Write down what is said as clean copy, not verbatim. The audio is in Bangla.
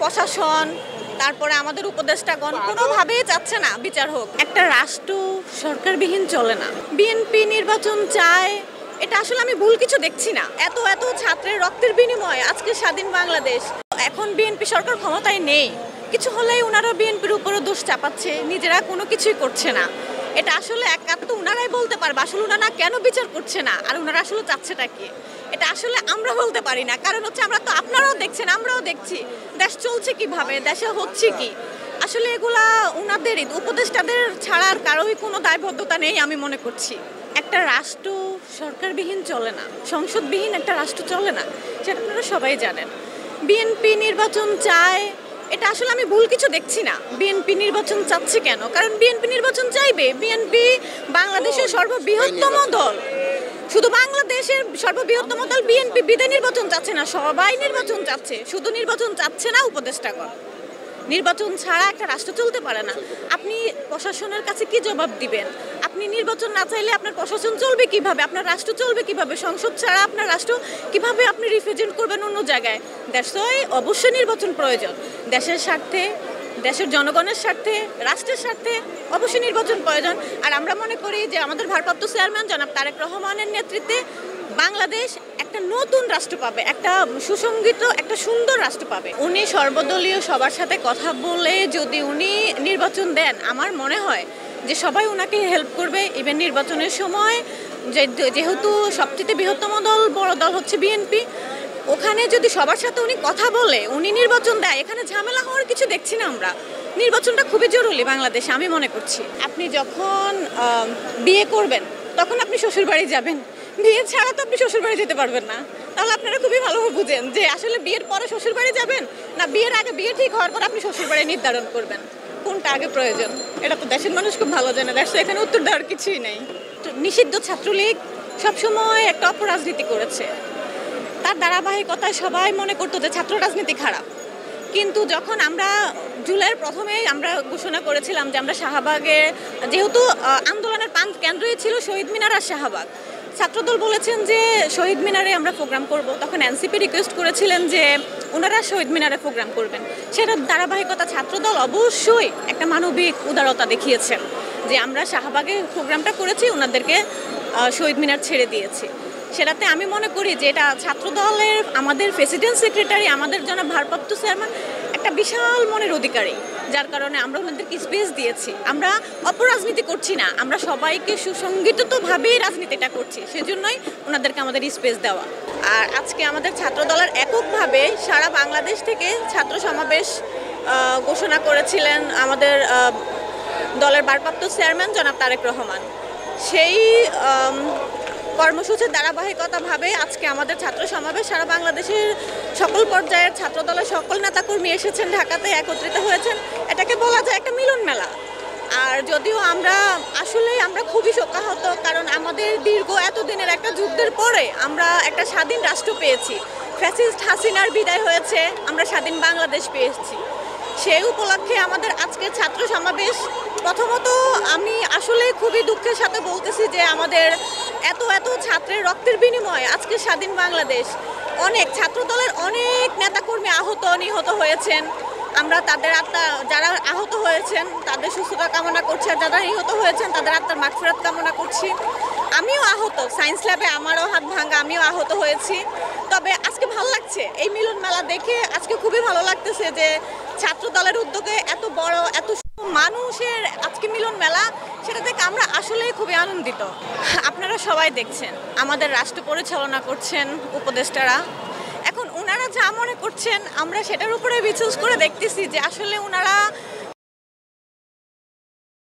প্রশাসন তারপরে আমাদের উপদেষ্টাগণ কোনোভাবেই চাচ্ছে না বিচার হোক। একটা রাষ্ট্র সরকারবিহীন চলে না। বিএনপি নির্বাচন চায়, এটা আসলে আমি ভুল কিছু দেখছি না। এত এত ছাত্রের রক্তের বিনিময়ে আজকে স্বাধীন বাংলাদেশ। এখন বিএনপি সরকার ক্ষমতায় নেই, কিছু হলেই ওনারা বিএনপির উপরে দোষ চাপাচ্ছে, নিজেরা কোনো কিছুই করছে না। এটা আসলে একাত্ম ওনারাই বলতে পারবে আসলে ওনারা কেন বিচার করছে না আর ওনারা আসলে চাচ্ছেটা কি। এটা আসলে আমরা বলতে পারি না, কারণ হচ্ছে আমরা তো, আপনারাও দেখছেন আমরাও দেখছি দেশ চলছে কিভাবে, দেশে হচ্ছে কি। আসলে এগুলা ওনাদের উপদেষ্টাদের ছাড়ার কারোই কোনো দায়বদ্ধতা নেই আমি মনে করছি। একটা রাষ্ট্র সরকারবিহীন চলে না, সংসদবিহীন একটা রাষ্ট্র চলে না, সেটা আপনারা সবাই জানেন। বিএনপি নির্বাচন চায়, এটা আসলে আমি ভুল কিছু দেখছি না। বিএনপি নির্বাচন চাচ্ছে কেন? কারণ বিএনপি নির্বাচন চাইবে। বিএনপি বাংলাদেশের সর্ববৃহত্তম দল, শুধু বাংলাদেশের সর্ববৃহত্তম দল। বিএনপি বিদায় নির্বাচন চাচ্ছে না, সবাই নির্বাচন চাচ্ছে। শুধু নির্বাচন চাচ্ছে না উপদেষ্টাগণ। নির্বাচন ছাড়া একটা রাষ্ট্র চলতে পারে না। আপনি প্রশাসনের কাছে কি জবাব দিবেন? আপনি নির্বাচন না চাইলে আপনার প্রশাসন চলবে কিভাবে? আপনার রাষ্ট্র চলবে কিভাবে? সংসদ ছাড়া আপনার রাষ্ট্র কিভাবে আপনি রিপ্রেজেন্ট করবেন অন্য জায়গায়? দেশে অবশ্যই নির্বাচন প্রয়োজন। দেশের স্বার্থে, দেশের জনগণের স্বার্থে, রাষ্ট্রের স্বার্থে অবশ্যই নির্বাচন প্রয়োজন। আর আমরা মনে করি যে আমাদের ভারপ্রাপ্ত চেয়ারম্যান জনাব তারেক রহমানের নেতৃত্বে বাংলাদেশ একটা নতুন রাষ্ট্র পাবে, একটা সুসংগঠিত একটা সুন্দর রাষ্ট্র পাবে। উনি সর্বদলীয় সবার সাথে কথা বলে যদি উনি নির্বাচন দেন, আমার মনে হয় যে সবাই ওনাকে হেল্প করবে। ইভেন নির্বাচনের সময় যেহেতু সবচেয়ে বৃহত্তম দল, বড় দল হচ্ছে বিএনপি, ওখানে যদি সবার সাথে উনি কথা বলে উনি নির্বাচন দেয়, এখানে ঝামেলা হওয়ার কিছু দেখছি না আমরা। নির্বাচনটা খুবই জরুরি বাংলাদেশে আমি মনে করছি। আপনি যখন বিয়ে করবেন তখন আপনি শ্বশুরবাড়ি যাবেন, বিয়ে ছাড়া তো আপনি শ্বশুরবাড়ি যেতে পারবেন না। তাহলে আপনারা খুবই ভালোভাবে বুঝেন যে আসলে বিয়ের পরে শ্বশুরবাড়ি যাবেন না বিয়ের আগে, বিয়ে ঠিক হওয়ার পর আপনি শ্বশুরবাড়ি নির্ধারণ করবেন, কোনটা আগে প্রয়োজন। এটা তো দেশের মানুষ খুব ভালো জানে, দেশ তো এখানে উত্তর দেওয়ার কিছুই নেই। নিষিদ্ধ ছাত্রলীগ সবসময় একটা অপরাজনীতি করেছে, তার ধারাবাহিকতায় সবাই মনে করতো যে ছাত্র রাজনীতি খারাপ। কিন্তু যখন আমরা জুলাইয়ের প্রথমেই আমরা ঘোষণা করেছিলাম যে আমরা শাহবাগে, যেহেতু আন্দোলনের কেন্দ্রই ছিল শহীদ মিনার আর শাহবাগ, ছাত্রদল বলেছেন যে শহীদ মিনারে আমরা প্রোগ্রাম করব। তখন এনসিপি রিকোয়েস্ট করেছিলেন যে ওনারা শহীদ মিনারে প্রোগ্রাম করবেন। সেটার ধারাবাহিকতা ছাত্রদল অবশ্যই একটা মানবিক উদারতা দেখিয়েছেন যে আমরা শাহবাগে প্রোগ্রামটা করেছি, ওনাদেরকে শহীদ মিনার ছেড়ে দিয়েছি। সেটাতে আমি মনে করি যে এটা ছাত্রদলের, আমাদের প্রেসিডেন্ট সেক্রেটারি, আমাদের জন্য ভারপ্রাপ্ত চেয়ারম্যান একটা বিশাল মনের অধিকারী, যার কারণে আমরা ওনাদেরকে স্পেস দিয়েছি। আমরা অপরাজনীতি করছি না, আমরা সবাইকে সুসংগঠিতভাবেই রাজনীতিটা করছি, সেজন্যই ওনাদেরকে আমাদের স্পেস দেওয়া। আর আজকে আমাদের ছাত্রদলের এককভাবে সারা বাংলাদেশ থেকে ছাত্র সমাবেশ ঘোষণা করেছিলেন আমাদের দলের ভারপ্রাপ্ত চেয়ারম্যান জনাব তারেক রহমান। সেই কর্মসূচির ধারাবাহিকতাভাবে আজকে আমাদের ছাত্র সমাবেশ, সারা বাংলাদেশের সকল পর্যায়ের ছাত্রদলের সকল নেতাকর্মী এসেছেন ঢাকাতে, একত্রিত হয়েছেন। এটাকে বলা যায় একটা মিলন মেলা। আর যদিও আমরা খুবই শোকাহত, কারণ আমাদের দীর্ঘ এতদিনের একটা যুদ্ধের পরে আমরা একটা স্বাধীন রাষ্ট্র পেয়েছি। ফ্যাসিস্ট হাসিনার বিদায় হয়েছে, আমরা স্বাধীন বাংলাদেশ পেয়েছি। সেই উপলক্ষে আমাদের আজকে ছাত্র সমাবেশ। প্রথমত আমি আসলে খুবই দুঃখের সাথে বলতেছি যে আমাদের এত এত ছাত্রের রক্তের বিনিময়ে আজকে স্বাধীন বাংলাদেশ। অনেক ছাত্রদলের অনেক নেতাকর্মী আহত নিহত হয়েছেন। আমরা তাদের আত্মা, যারা আহত হয়েছেন তাদের সুস্থতা কামনা করছি, আর যারা নিহত হয়েছেন তাদের আত্মার মাগফিরাত কামনা করছি। আমিও আহত, সায়েন্স ল্যাবে আমারও হাত ভাঙা, আমিও আহত হয়েছি। তবে আজকে ভালো লাগছে এই মিলন মেলা দেখে, আজকে খুবই ভালো লাগতেছে যে ছাত্র দলের উদ্যোগে এত বড়, এত মানুষের আজকে মিলন মেলা, সেটা দেখে আমরা আসলে খুবই আনন্দিত। আপনারা সবাই দেখছেন আমাদের রাষ্ট্র পরিচালনা করছেন উপদেষ্টারা। এখন ওনারা যা মনে করছেন আমরা সেটার উপরে বিচার করে দেখতেছি যে আসলে ওনারা